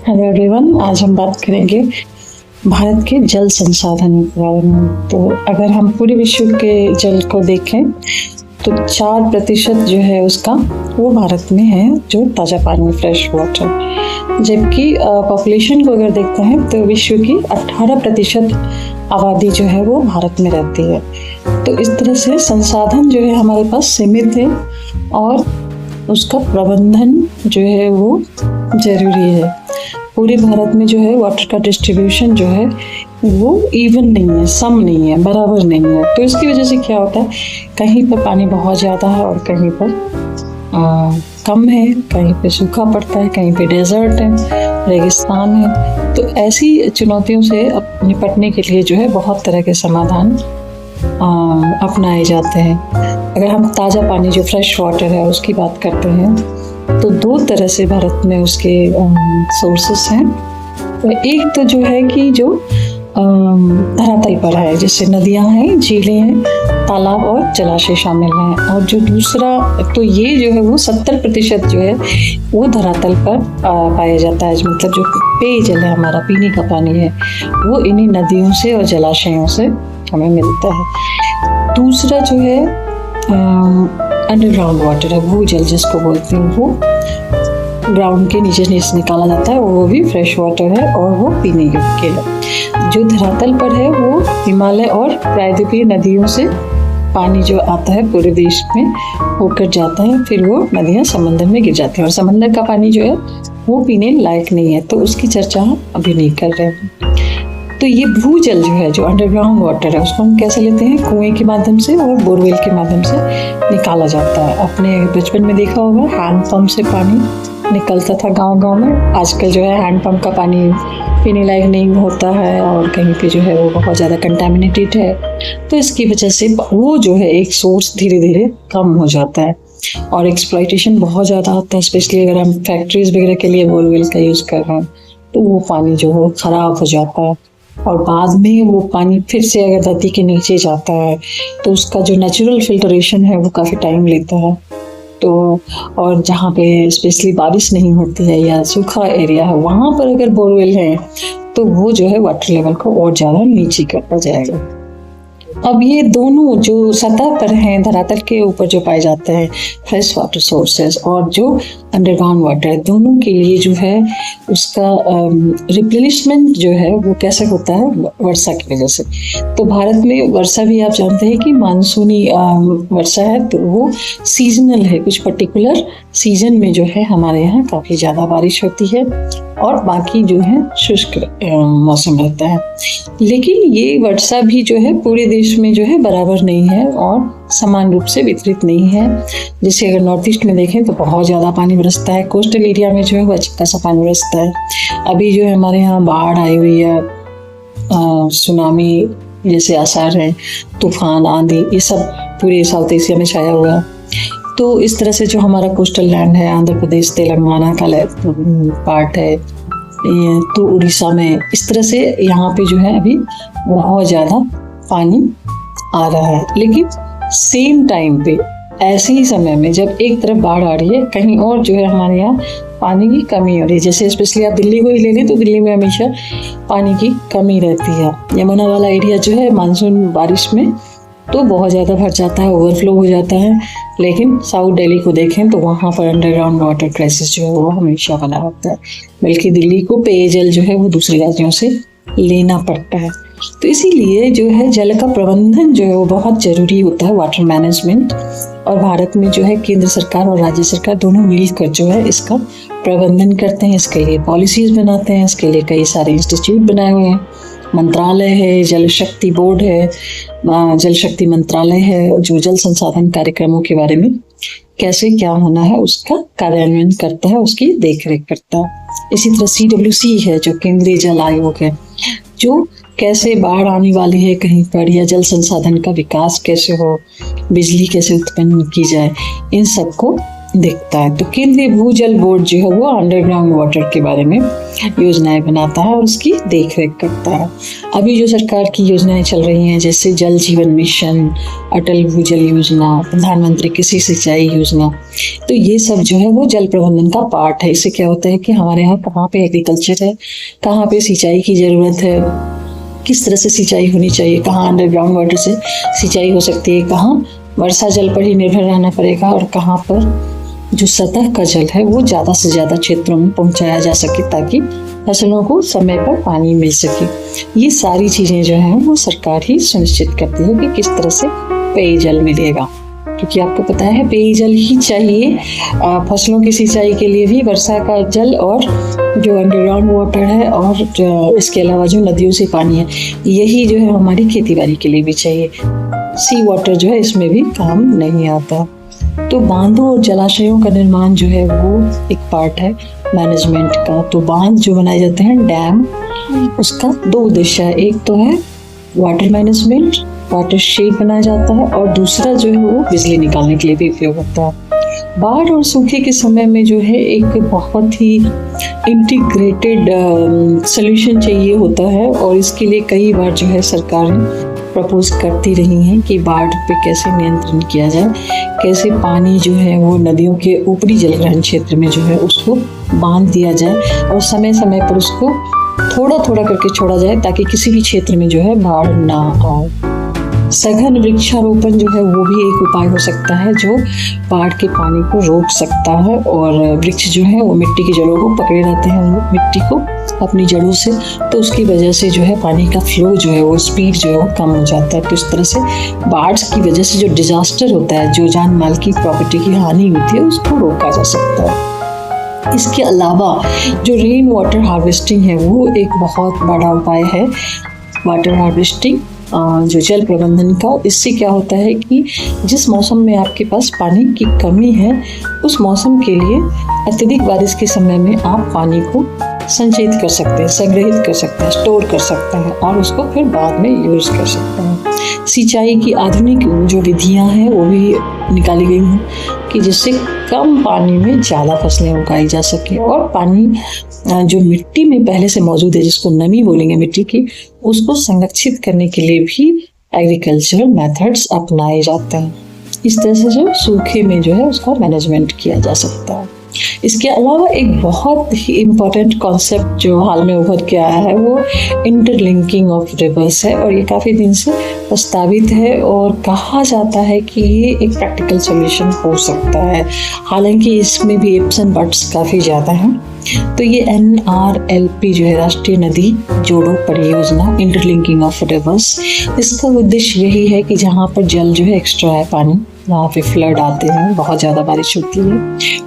Hello everyone, आज हम बात करेंगे भारत के जल संसाधन के बारे में। तो अगर हम पूरे विश्व के जल को देखें तो 4% जो है उसका वो भारत में है, जो ताज़ा पानी, फ्रेश वाटर। जबकि पॉपुलेशन को अगर देखते हैं तो विश्व की 18% आबादी जो है वो भारत में रहती है। तो इस तरह से संसाधन जो है हमारे पास सीमित है और उसका प्रबंधन जो है वो ज़रूरी है। पूरे भारत में जो है वाटर का डिस्ट्रीब्यूशन जो है वो इवन नहीं है, सम नहीं है, बराबर नहीं है। तो इसकी वजह से क्या होता है, कहीं पर पानी बहुत ज़्यादा है और कहीं पर कम है, कहीं पे सूखा पड़ता है, कहीं पे डेजर्ट है, रेगिस्तान है। तो ऐसी चुनौतियों से निपटने के लिए जो है बहुत तरह के समाधान अपनाए जाते हैं। अगर हम ताज़ा पानी जो फ्रेश वाटर है उसकी बात करते हैं तो 2 तरह से भारत में उसके सोर्सेस हैं। तो एक तो जो है कि जो धरातल पर है, जैसे नदियां हैं, झीलें हैं, तालाब और जलाशय शामिल हैं। और जो दूसरा तो ये जो है वो 70% जो है वो धरातल पर पाया जाता है। मतलब जो पेयजल है, हमारा पीने का पानी है, वो इन्हीं नदियों से और जलाशयों से हमें मिलता है। दूसरा जो है अंडरग्राउंड वाटर है, भूजल जिसको बोलते हैं, वो ग्राउंड के नीचे से निकाला जाता है और वो भी फ्रेश वाटर है और वो पीने योग्य है। जो धरातल पर है वो हिमालय और प्रायद्वीपीय नदियों से पानी जो आता है पूरे देश में होकर जाता है, फिर वो नदियाँ समंदर में गिर जाती हैं और समंदर का पानी जो है वो पीने लायक नहीं है। तो उसकी चर्चा हम अभी नहीं कर रहे हैं। तो ये भूजल जो है, जो अंडरग्राउंड वाटर है, उसको हम कैसे लेते हैं, कुएं के माध्यम से और बोरवेल के माध्यम से निकाला जाता है। अपने बचपन में देखा होगा हैंडपंप से पानी निकलता था गांव-गांव में। आजकल जो है हैंडपंप का पानी पीने लायक नहीं होता है और कहीं पे जो है वो बहुत ज़्यादा कंटामिनेटेड है। तो इसकी वजह से वो जो है एक सोर्स धीरे धीरे कम हो जाता है और एक्सप्लॉयटेशन बहुत ज़्यादा होता है। स्पेशली अगर हम फैक्ट्रीज वगैरह के लिए बोरवेल का यूज़ कर रहे हैं तो वो पानी जो है ख़राब हो जाता है और बाद में वो पानी फिर से अगर धरती के नीचे जाता है तो उसका जो नेचुरल फिल्ट्रेशन है वो काफ़ी टाइम लेता है। तो और जहाँ पे स्पेशली बारिश नहीं होती है या सूखा एरिया है, वहाँ पर अगर बोरवेल है तो वो जो है वाटर लेवल को और ज़्यादा नीचे करता जाएगा। अब ये दोनों जो सतह पर हैं, धरातल के ऊपर जो पाए जाते हैं फ्रेश वाटर सोर्सेज और जो अंडरग्राउंड वाटर, दोनों के लिए जो है उसका रिप्लेनिशमेंट जो है वो कैसे होता है, वर्षा की वजह से। तो भारत में वर्षा भी आप जानते हैं कि मानसूनी वर्षा है, तो वो सीजनल है। कुछ पर्टिकुलर सीजन में जो है हमारे यहाँ काफ़ी ज़्यादा बारिश होती है और बाकी जो है शुष्क मौसम रहता है। लेकिन ये वर्षा भी जो है पूरे देश में जो है बराबर नहीं है और समान रूप से वितरित नहीं है। जैसे अगर नॉर्थ ईस्ट में देखें तो बहुत ज़्यादा पानी बरसता है, कोस्टल एरिया में जो है वो अच्छा खासा पानी बरसता है। अभी जो है हमारे यहाँ बाढ़ आई हुई है, सुनामी जैसे आसार हैं, तूफान, आंधी, ये सब पूरे साउथ एशिया में छाया हुआ है। तो इस तरह से जो हमारा कोस्टल लैंड है, आंध्र प्रदेश, तेलंगाना का पार्ट है, तो उड़ीसा में, इस तरह से यहाँ पे जो है अभी बहुत ज़्यादा पानी आ रहा है। लेकिन सेम टाइम पे ऐसे ही समय में जब एक तरफ बाढ़ आ रही है, कहीं और जो है हमारे यहाँ पानी की कमी हो रही है। जैसे स्पेशली आप दिल्ली को ही ले लें तो दिल्ली में हमेशा पानी की कमी रहती है। यमुना वाला एरिया जो है मानसून बारिश में तो बहुत ज़्यादा भर जाता है, ओवरफ्लो हो जाता है। लेकिन साउथ दिल्ली को देखें तो वहाँ पर अंडरग्राउंड वाटर क्राइसिस जो है वो हमेशा बना होता है, बल्कि दिल्ली को पेयजल जो है वो दूसरे राज्यों से लेना पड़ता है। तो इसीलिए जो है जल का प्रबंधन जो है वो बहुत ज़रूरी होता है, वाटर मैनेजमेंट। और भारत में जो है केंद्र सरकार और राज्य सरकार दोनों मिलकर जो है इसका प्रबंधन करते हैं, इसके लिए पॉलिसीज़ बनाते हैं, इसके लिए कई सारे इंस्टीट्यूट बनाए हुए हैं। मंत्रालय है, जल शक्ति बोर्ड है, जल शक्ति मंत्रालय है, जो जल संसाधन कार्यक्रमों के बारे में कैसे क्या होना है उसका कार्यान्वयन करता है, उसकी देखरेख करता है। इसी तरह CWC है, जो केंद्रीय जल आयोग है, जो कैसे बाढ़ आने वाली है कहीं पर या जल संसाधन का विकास कैसे हो, बिजली कैसे उत्पन्न की जाए, इन सबको दिखता है। तो केंद्रीय भूजल बोर्ड जो है वो अंडरग्राउंड वाटर के बारे में योजनाएं बनाता है और उसकी देखरेख करता है। अभी जो सरकार की योजनाएं चल रही हैं जैसे जल जीवन मिशन, अटल भूजल योजना, प्रधानमंत्री कृषि सिंचाई योजना, तो ये सब जो है वो जल प्रबंधन का पार्ट है। इससे क्या होता है कि हमारे यहाँ कहाँ पे एग्रीकल्चर है, कहाँ पे सिंचाई की ज़रूरत है, किस तरह से सिंचाई होनी चाहिए, कहाँ अंडरग्राउंड वाटर से सिंचाई हो सकती है, कहाँ वर्षा जल पर ही निर्भर रहना पड़ेगा और कहाँ पर जो सतह का जल है वो ज़्यादा से ज़्यादा क्षेत्रों में पहुँचाया जा सके ताकि फसलों को समय पर पानी मिल सके। ये सारी चीज़ें जो हैं वो सरकार ही सुनिश्चित करती है कि किस तरह से पेयजल मिलेगा, क्योंकि आपको पता है पेयजल ही चाहिए फसलों की सिंचाई के लिए भी। वर्षा का जल और जो अंडरग्राउंड वाटर है और इसके अलावा जो नदियों से पानी है, यही जो है हमारी खेतीबाड़ी के लिए भी चाहिए। सी वाटर जो है इसमें भी काम नहीं आता। तो बांधों और जलाशयों का निर्माण जो है वो एक पार्ट है मैनेजमेंट का। तो बांध जो बनाए जाते हैं, डैम, उसका दो उद्देश्य है। एक तो है वाटर मैनेजमेंट, वाटर शेड बनाया जाता है, और दूसरा जो है वो बिजली निकालने के लिए भी उपयोग होता है। बाढ़ और सूखे के समय में जो है एक बहुत ही इंटीग्रेटेड सॉल्यूशन चाहिए होता है, और इसके लिए कई बार जो है सरकार प्रपोज करती रही हैं कि बाढ़ पे कैसे नियंत्रण किया जाए, कैसे पानी जो है वो नदियों के ऊपरी जलग्रहण क्षेत्र में जो है उसको बांध दिया जाए और समय समय पर उसको थोड़ा थोड़ा करके छोड़ा जाए ताकि किसी भी क्षेत्र में जो है बाढ़ ना आए। सघन वृक्षारोपण जो है वो भी एक उपाय हो सकता है जो बाढ़ के पानी को रोक सकता है, और वृक्ष जो है वो मिट्टी की जड़ों को पकड़े रहते हैं मिट्टी को अपनी जड़ों से, तो उसकी वजह से जो है पानी का फ्लो जो है वो स्पीड जो है वो कम हो जाता है। तो इस तरह से बाढ़ की वजह से जो डिजास्टर होता है, जो जान माल की प्रॉपर्टी की हानि होती है, उसको रोका जा सकता है। इसके अलावा जो रेन वाटर हार्वेस्टिंग है वो एक बहुत बड़ा उपाय है। वाटर हार्वेस्टिंग जो जल प्रबंधन का, इससे क्या होता है कि जिस मौसम में आपके पास पानी की कमी है उस मौसम के लिए अत्यधिक बारिश के समय में आप पानी को संचित कर सकते हैं, संग्रहित कर सकते हैं, स्टोर कर सकते हैं और उसको फिर बाद में यूज़ कर सकते हैं। सिंचाई की आधुनिक जो विधियां हैं वो भी निकाली गई हैं कि जिससे कम पानी में ज़्यादा फसलें उगाई जा सके, और पानी जो मिट्टी में पहले से मौजूद है, जिसको नमी बोलेंगे मिट्टी की, उसको संरक्षित करने के लिए भी एग्रीकल्चरल मेथड्स अपनाए जाते हैं। इस तरह से जो सूखे में जो है उसका मैनेजमेंट किया जा सकता है। इसके अलावा एक बहुत ही इम्पोर्टेंट कॉन्सेप्ट जो हाल में उभर के आया है वो इंटरलिंकिंग ऑफ रिवर्स है, और ये काफ़ी दिन से प्रस्तावित है और कहा जाता है कि ये एक प्रैक्टिकल सॉल्यूशन हो सकता है। हालांकि इसमें भी इप्स एंड बट्स काफ़ी ज़्यादा हैं। तो ये NRLP जो है राष्ट्रीय नदी जोड़ो परियोजना, इंटरलिंकिंग ऑफ रिवर्स, इसका उद्देश्य यही है कि जहाँ पर जल जो है एक्स्ट्रा है, पानी जहाँ पे फ्लड आते हैं, बहुत ज़्यादा बारिश होती है,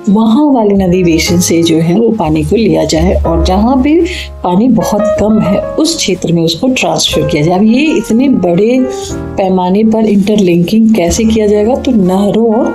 वहाँ वाले नदी बेसिन से जो है वो पानी को लिया जाए, और जहाँ पे पानी बहुत कम है उस क्षेत्र में उसको ट्रांसफर किया जाए। अब ये इतने बड़े पैमाने पर इंटरलिंकिंग कैसे किया जाएगा, तो नहरों और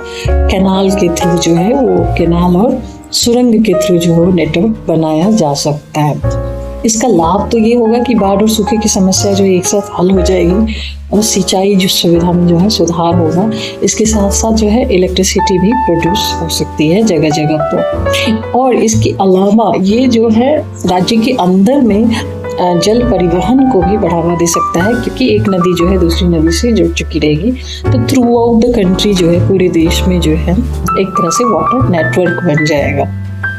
कैनाल के थ्रू जो है वो, कैनाल और सुरंग के थ्रू जो है नेटवर्क बनाया जा सकता है। इसका लाभ तो ये होगा कि बाढ़ और सूखे की समस्या जो एक साथ हल हो जाएगी और सिंचाई जो सुविधा में जो है सुधार होगा। इसके साथ साथ जो है इलेक्ट्रिसिटी भी प्रोड्यूस हो सकती है जगह जगह पर। और इसके अलावा ये जो है राज्य के अंदर में जल परिवहन को भी बढ़ावा दे सकता है, क्योंकि एक नदी जो है दूसरी नदी से जुड़ चुकी रहेगी। तो थ्रू आउट द कंट्री जो है, पूरे देश में जो है एक तरह से वाटर नेटवर्क बन जाएगा।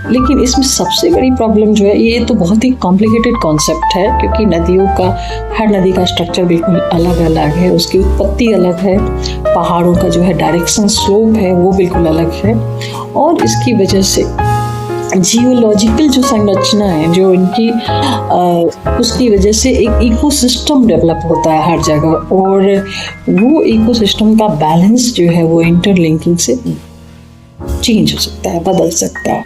लेकिन इसमें सबसे बड़ी प्रॉब्लम जो है, ये तो बहुत ही कॉम्प्लिकेटेड कॉन्सेप्ट है, क्योंकि नदियों का, हर नदी का स्ट्रक्चर बिल्कुल अलग अलग है, उसकी उत्पत्ति अलग है, पहाड़ों का जो है डायरेक्शन स्लोप है वो बिल्कुल अलग है, और इसकी वजह से जियोलॉजिकल जो संरचना है जो इनकी उसकी वजह से एक इकोसिस्टम डेवलप होता है हर जगह, और वो इकोसिस्टम का बैलेंस जो है वो इंटरलिंकिंग से चेंज हो सकता है, बदल सकता है।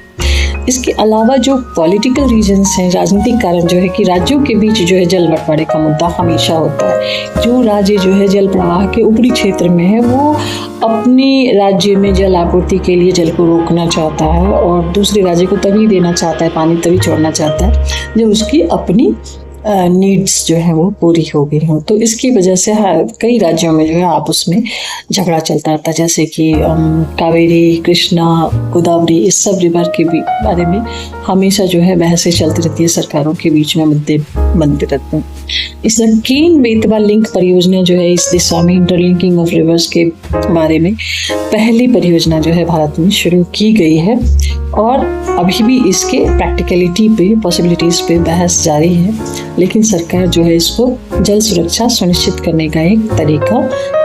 इसके अलावा जो पॉलिटिकल रीजंस हैं, राजनीतिक कारण जो है कि राज्यों के बीच जो है जल बंटवारे का मुद्दा हमेशा होता है। जो राज्य जो है जल प्रवाह के ऊपरी क्षेत्र में है वो अपने राज्य में जल आपूर्ति के लिए जल को रोकना चाहता है, और दूसरे राज्य को तभी देना चाहता है, पानी तभी छोड़ना चाहता है जब उसकी अपनी नीड्स जो है वो पूरी हो गई हों। तो इसकी वजह से कई राज्यों में जो है आपस में झगड़ा चलता रहता है, जैसे कि कावेरी, कृष्णा, गोदावरी, इस सब रिवर के बारे में हमेशा जो है बहसें चलती रहती है, सरकारों के बीच में मुद्दे बनते रहते हैं। इसलिए केन बेतवा लिंक परियोजना जो है इस दिशा में इंटरलिंकिंग ऑफ रिवर्स के बारे में पहली परियोजना जो है भारत में शुरू की गई है और अभी भी इसके प्रैक्टिकलिटी पे, पॉसिबिलिटीज पे बहस जारी है, लेकिन सरकार जो है इसको जल सुरक्षा सुनिश्चित करने का एक तरीका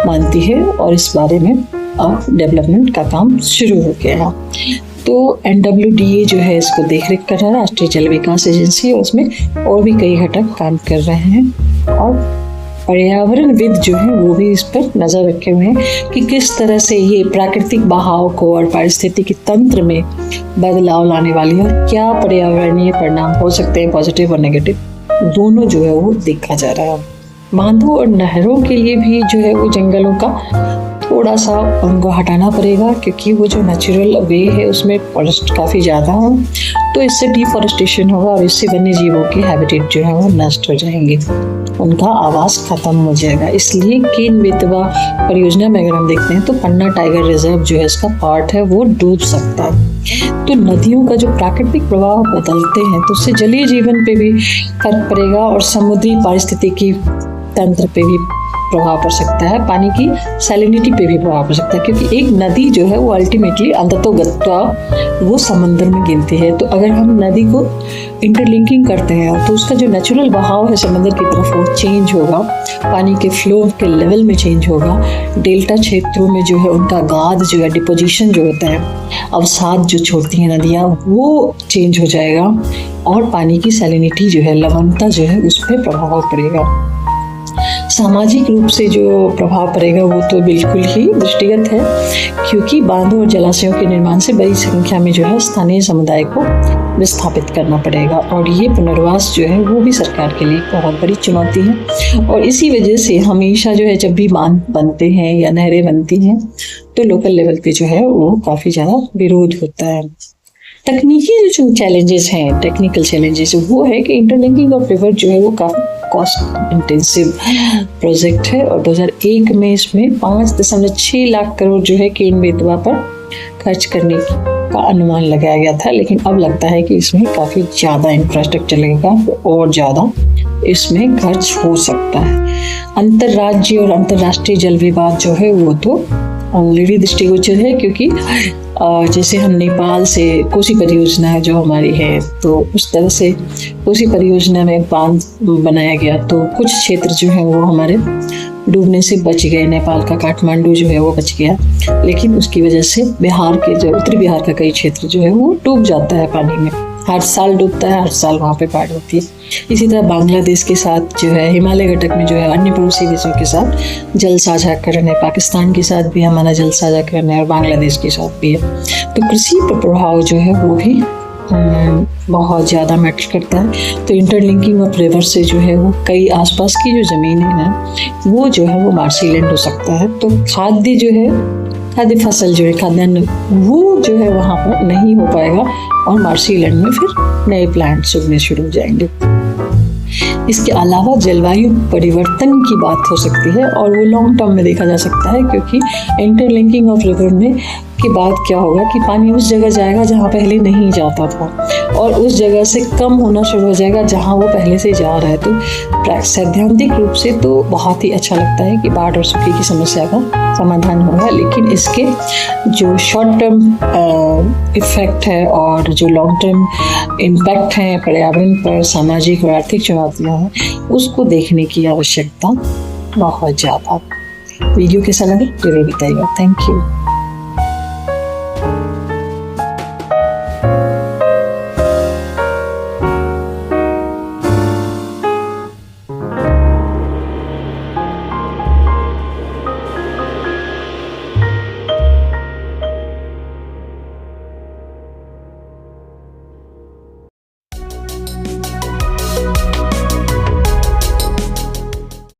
मानती है और इस बारे में अब डेवलपमेंट का काम शुरू हो गया है। तो NWDA जो है इसको देखरेख कर रहा है, राष्ट्रीय जल विकास एजेंसी, और उसमें और भी कई घटक काम कर रहे हैं और पर्यावरणविद जो है वो भी इस पर नजर रखे हुए हैं कि किस तरह से ये प्राकृतिक बहाव को और पारिस्थितिकी तंत्र में बदलाव लाने वाली है और क्या पर्यावरणीय परिणाम हो सकते हैं, पॉजिटिव और नेगेटिव दोनों जो है वो देखा जा रहा है। बांधों और नहरों के लिए भी जो है वो जंगलों का थोड़ा सा उनको हटाना पड़ेगा, क्योंकि वो जो नेचुरल वे है उसमें फॉरेस्ट काफ़ी ज़्यादा हो, तो इससे डिफॉरेस्टेशन होगा और इससे वन्य जीवों के हैबिटेट जो है वो नष्ट हो जाएंगे, उनका आवास खत्म हो जाएगा। इसलिए केन बेतवा परियोजना में अगर हम देखते हैं तो पन्ना टाइगर रिजर्व जो है इसका पार्ट है वो डूब सकता है। तो नदियों का जो प्राकृतिक प्रवाह बदलते हैं तो उससे जलीय जीवन पे भी फर्क पड़ेगा और समुद्री पारिस्थितिकी तंत्र पे भी प्रभाव पड़ सकता है, पानी की सैलिनिटी पे भी प्रभाव पड़ सकता है, क्योंकि एक नदी जो है वो अल्टीमेटली अंततोगत्वा वो समंदर में गिरती है। तो अगर हम नदी को इंटरलिंकिंग करते हैं तो उसका जो नेचुरल बहाव है समंदर की तरफ वो चेंज होगा, पानी के फ्लो के लेवल में चेंज होगा, डेल्टा क्षेत्रों में जो है उनका गाद जो है डिपोजिशन जो होता है, अवसाद जो छोड़ती हैं नदियाँ वो चेंज हो जाएगा और पानी की सैलिनिटी जो है, लवणता जो है उस पर प्रभाव पड़ेगा। सामाजिक रूप से जो प्रभाव पड़ेगा वो तो बिल्कुल ही दृष्टिगत है, क्योंकि बांधों और जलाशयों के निर्माण से बड़ी संख्या में जो है स्थानीय समुदाय को विस्थापित करना पड़ेगा और ये पुनर्वास जो है वो भी सरकार के लिए बहुत बड़ी चुनौती है। और इसी वजह से हमेशा जो है जब भी बांध बनते हैं या नहरें बनती हैं तो लोकल लेवल पे जो है वो काफ़ी ज़्यादा विरोध होता है। तकनीकी जो चैलेंजेस हैं, टेक्निकल चैलेंजेस, वो है कि इंटरलिंकिंग ऑफ रिवर जो है वो काफ़ी कॉस्ट इंटेंसिव प्रोजेक्ट है और 2001 में इसमें 5.6 लाख करोड़ जो है केन बेतवा पर खर्च करने का अनुमान लगाया गया था, लेकिन अब लगता है कि इसमें काफ़ी ज़्यादा इंफ्रास्ट्रक्चर लगेगा और ज़्यादा इसमें खर्च हो सकता है। अंतर्राज्यीय और अंतर्राष्ट्रीय जल विवाद जो है वो तो ऑलरेडी दृष्टिगोचर है, क्योंकि जैसे हम नेपाल से कोसी परियोजना है जो हमारी है, तो उस तरह से कोसी परियोजना में बांध बनाया गया तो कुछ क्षेत्र जो है वो हमारे डूबने से बच गए। नेपाल का काठमांडू जो है वो बच गया, लेकिन उसकी वजह से बिहार के जो उत्तरी बिहार का कई क्षेत्र जो है वो डूब जाता है पानी में, हर साल डूबता है, हर साल वहाँ पे बाढ़ होती है। इसी तरह बांग्लादेश के साथ जो है हिमालय घटक में जो है अन्य पड़ोसी देशों के साथ जल साझाकरण है, पाकिस्तान के साथ भी हमारा जल साझाकरण है और बांग्लादेश के साथ भी है। तो कृषि पर प्रभाव जो है वो भी बहुत ज़्यादा मैटर करता है। तो इंटरलिंकिंग ऑफ रिवर से जो है वो कई आसपास की जो ज़मीन है ना वो जो है वो मार्शीलैंड हो सकता है। तो खाद्य फसल जो है, खाद्यान्न, वो जो है वहाँ पर नहीं हो पाएगा और मार्शीलैंड में फिर नए प्लांट्स उगने शुरू हो जाएंगे। इसके अलावा जलवायु परिवर्तन की बात हो सकती है और वो लॉन्ग टर्म में देखा जा सकता है, क्योंकि इंटरलिंकिंग ऑफ रिवर में के बाद क्या होगा कि पानी उस जगह जाएगा जहाँ पहले नहीं जाता था और उस जगह से कम होना शुरू हो जाएगा जहाँ वो पहले से जा रहा है। तो सैद्धांतिक रूप से तो बहुत ही अच्छा लगता है कि बाढ़ और सूखे की समस्या का समाधान होगा, लेकिन इसके जो शॉर्ट टर्म इफेक्ट है और जो लॉन्ग टर्म इम्पैक्ट है पर्यावरण पर, सामाजिक और आर्थिक चुनौतियाँ हैं, उसको देखने की आवश्यकता बहुत ज़्यादा। वीडियो कैसा लगा जरूर बताइएगा। Thank you.